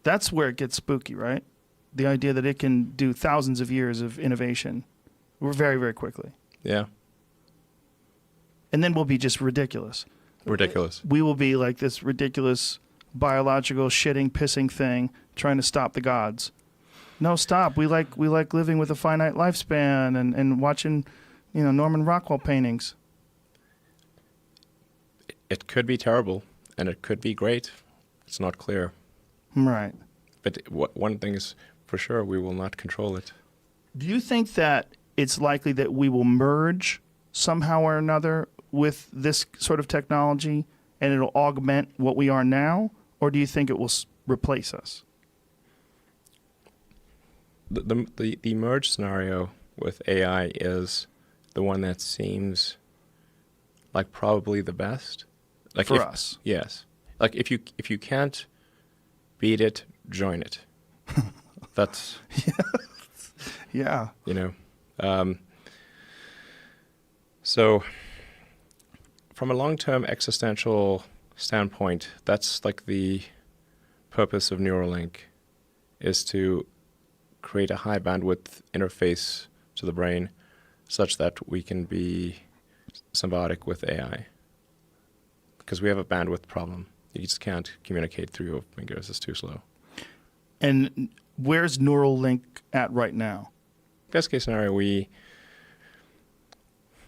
That's where it gets spooky, right? The idea that it can do thousands of years of innovation very, very quickly. Yeah. And then we'll be just ridiculous. Ridiculous. We will be like this ridiculous biological shitting, pissing thing trying to stop the gods. No, stop. We like living with a finite lifespan and watching, Norman Rockwell paintings. It could be terrible, and it could be great. It's not clear. Right. But one thing is for sure, we will not control it. Do you think that it's likely that we will merge somehow or another with this sort of technology and it'll augment what we are now? Or do you think it will replace us? The merge scenario with AI is the one that seems like probably the best. Like for us. Yes. Like if you can't beat it, join it. That's yeah. So from a long-term existential standpoint, that's like the purpose of Neuralink, is to create a high bandwidth interface to the brain such that we can be symbiotic with AI. Because we have a bandwidth problem. You just can't communicate through your fingers. It's too slow. And where's Neuralink at right now? Best case scenario, we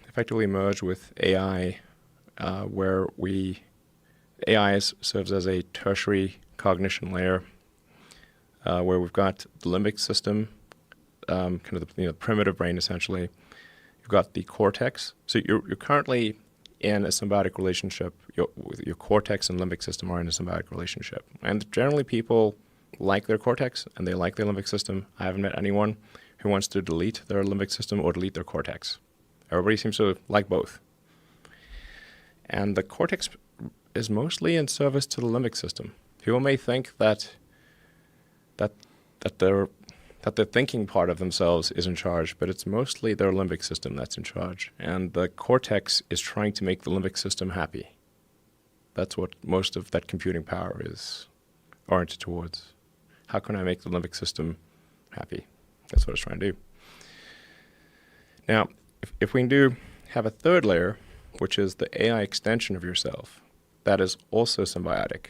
effectively merge with AI, where AI serves as a tertiary cognition layer, where we've got the limbic system, kind of the primitive brain essentially. You've got the cortex. So you're currently in a symbiotic relationship. Your cortex and limbic system are in a symbiotic relationship. And generally people like their cortex and they like their limbic system. I haven't met anyone who wants to delete their limbic system or delete their cortex. Everybody seems to like both. And the cortex is mostly in service to the limbic system. People may think that the thinking part of themselves is in charge, but it's mostly their limbic system that's in charge. And the cortex is trying to make the limbic system happy. That's what most of that computing power is oriented towards. How can I make the limbic system happy? That's what it's trying to do. Now, if we do have a third layer, which is the AI extension of yourself, that is also symbiotic.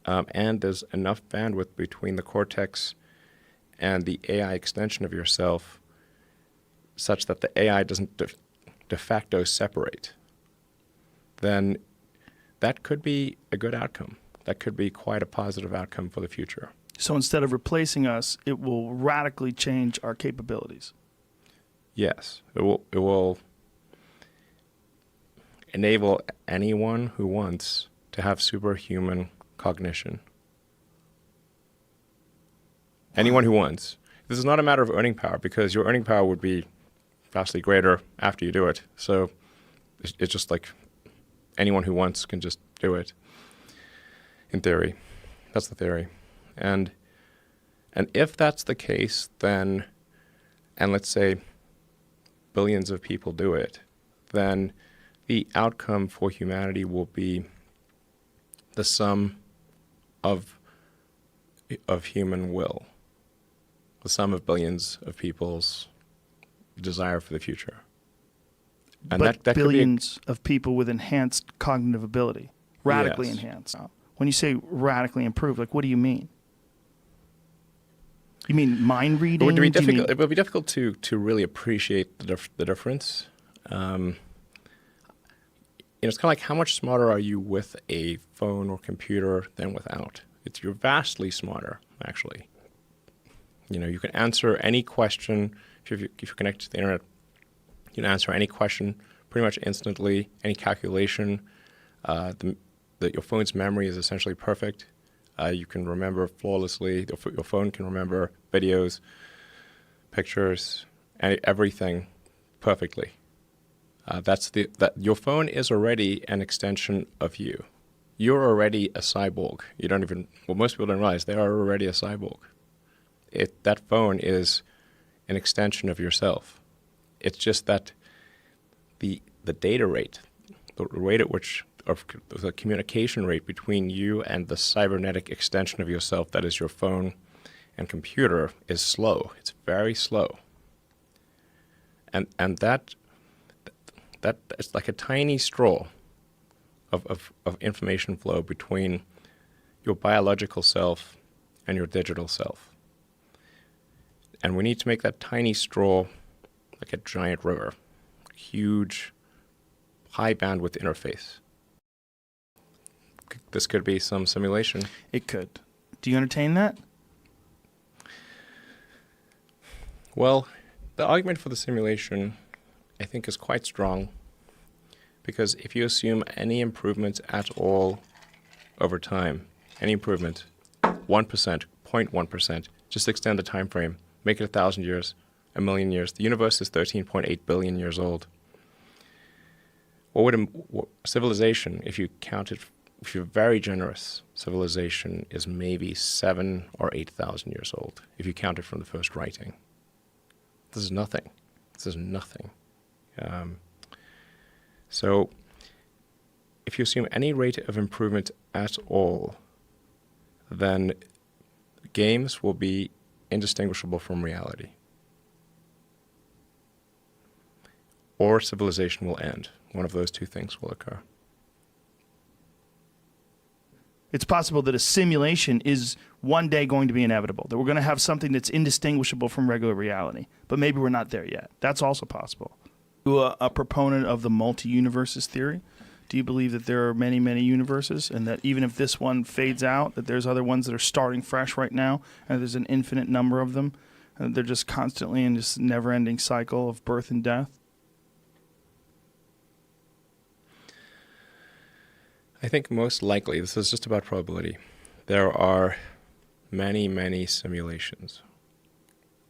And there's enough bandwidth between the cortex and the AI extension of yourself such that the AI doesn't de facto separate, then that could be a good outcome. That could be quite a positive outcome for the future. So instead of replacing us, it will radically change our capabilities. Yes, it will enable anyone who wants to have superhuman cognition. Anyone who wants. This is not a matter of earning power, because your earning power would be vastly greater after you do it. So it's just like anyone who wants can just do it, in theory. That's the theory. And if that's the case, then, and let's say billions of people do it, then the outcome for humanity will be the sum of human will, the sum of billions of people's desire for the future. And but that billions of people with enhanced cognitive ability, radically Yes. enhanced. When you say radically improved, like what do you mean? You mean mind reading? It would be difficult to really appreciate the difference. It's kind of like, how much smarter are you with a phone or computer than without? You're vastly smarter, actually. You can answer any question. If you're connected to the internet, you can answer any question pretty much instantly, any calculation. Your phone's memory is essentially perfect. You can remember flawlessly. Your phone can remember videos, pictures, everything perfectly. Your phone is already an extension of you. You're already a cyborg. Most people don't realize they are already a cyborg. That phone is an extension of yourself. It's just that the data rate, the rate at which the communication rate between you and the cybernetic extension of yourself that is your phone and computer is slow. It's very slow. And that it's like a tiny straw of information flow between your biological self and your digital self. And we need to make that tiny straw like a giant river, a huge, high bandwidth interface. This could be some simulation. It could. Do you entertain that? Well, the argument for the simulation, I think, is quite strong, because if you assume any improvement at all over time, any improvement, 1%, 0.1%, just extend the time frame, make it 1,000 years, 1,000,000 years. The universe is 13.8 billion years old. What would civilization, if you count it, if you're very generous, civilization is maybe 7,000 or 8,000 years old, if you count it from the first writing. This is nothing. This is nothing. So if you assume any rate of improvement at all, then games will be indistinguishable from reality. Or civilization will end. One of those two things will occur. It's possible that a simulation is one day going to be inevitable, that we're going to have something that's indistinguishable from regular reality, but maybe we're not there yet. That's also possible. You a proponent of the multi-universes theory? Do you believe that there are many, many universes, and that even if this one fades out, that there's other ones that are starting fresh right now, and there's an infinite number of them, and they're just constantly in this never-ending cycle of birth and death? I think most likely, this is just about probability, there are many, many simulations.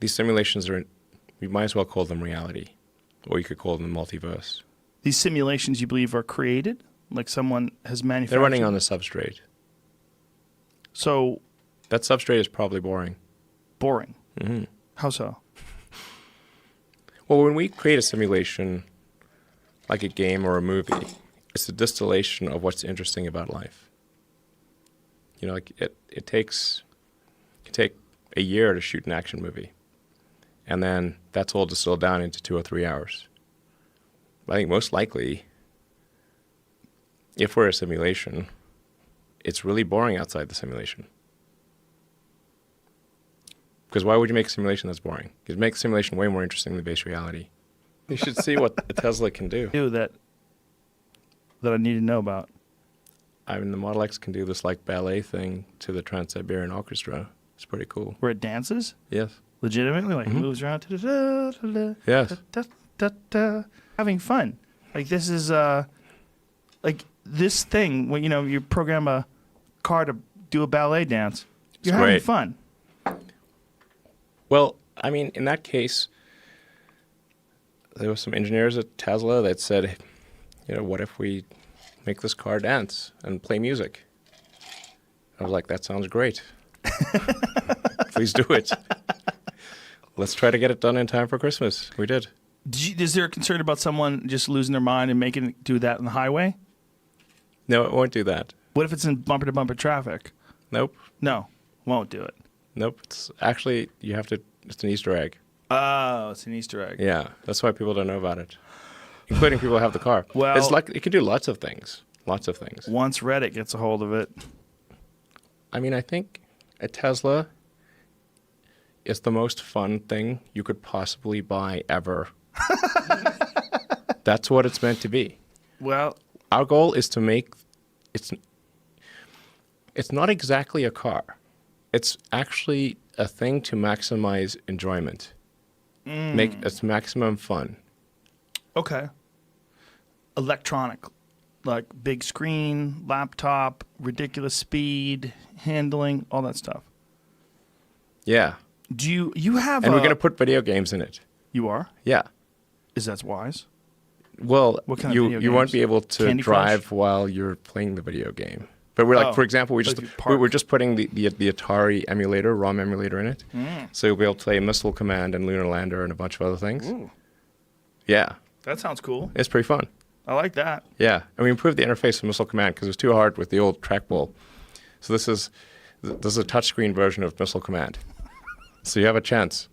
These simulations are, we might as well call them reality, or you could call them multiverse. These simulations, you believe, are created? Like someone has manufactured? They're running on the substrate. So... that substrate is probably boring. Boring? Mm-hmm. How so? Well, when we create a simulation, like a game or a movie, it's a distillation of what's interesting about life. You know, like it can take a year to shoot an action movie, and then that's all distilled down into 2 or 3 hours. I think most likely, if we're a simulation, it's really boring outside the simulation. Because why would you make a simulation that's boring? You make a simulation way more interesting than base reality. You should see what the Tesla can do. That I need to know about. I mean, the Model X can do this like ballet thing to the Trans-Siberian Orchestra. It's pretty cool. Where it dances? Yes. Legitimately? Like it moves around to the Yes. having fun. Like this is like this thing when you program a car to do a ballet dance. You're having great. fun. Well, I mean, in that case, there were some engineers at Tesla that said, what if we make this car dance and play music? I was like, that sounds great. Please do it. Let's try to get it done in time for Christmas. We did. Is there a concern about someone just losing their mind and making it do that on the highway? No, it won't do that. What if it's in bumper-to-bumper traffic? Nope. No, won't do it. Nope. It's actually, it's an Easter egg. Oh, it's an Easter egg. Yeah, that's why people don't know about it, including people who have the car. Well, it's like it can do lots of things. Lots of things. Once Reddit gets a hold of it. I mean, I think a Tesla is the most fun thing you could possibly buy ever. That's what it's meant to be. Well, our goal is to make it's not exactly a car. It's actually a thing to maximize enjoyment. Make its maximum fun. Okay. Electronic, like big screen, laptop, ridiculous speed, handling, all that stuff. Yeah. Do you have? And we're going to put video games in it. You are? Yeah. Is that wise? Well, what kind of video you won't games? be able to Candy drive Crush? while you're playing the video game. But we're like, for example, we're just putting the Atari emulator, ROM emulator in it. So you'll be able to play Missile Command and Lunar Lander and a bunch of other things. Ooh. Yeah. That sounds cool. It's pretty fun. I like that. Yeah, and we improved the interface for missile command because it was too hard with the old trackball. So this is a touchscreen version of missile command. So you have a chance.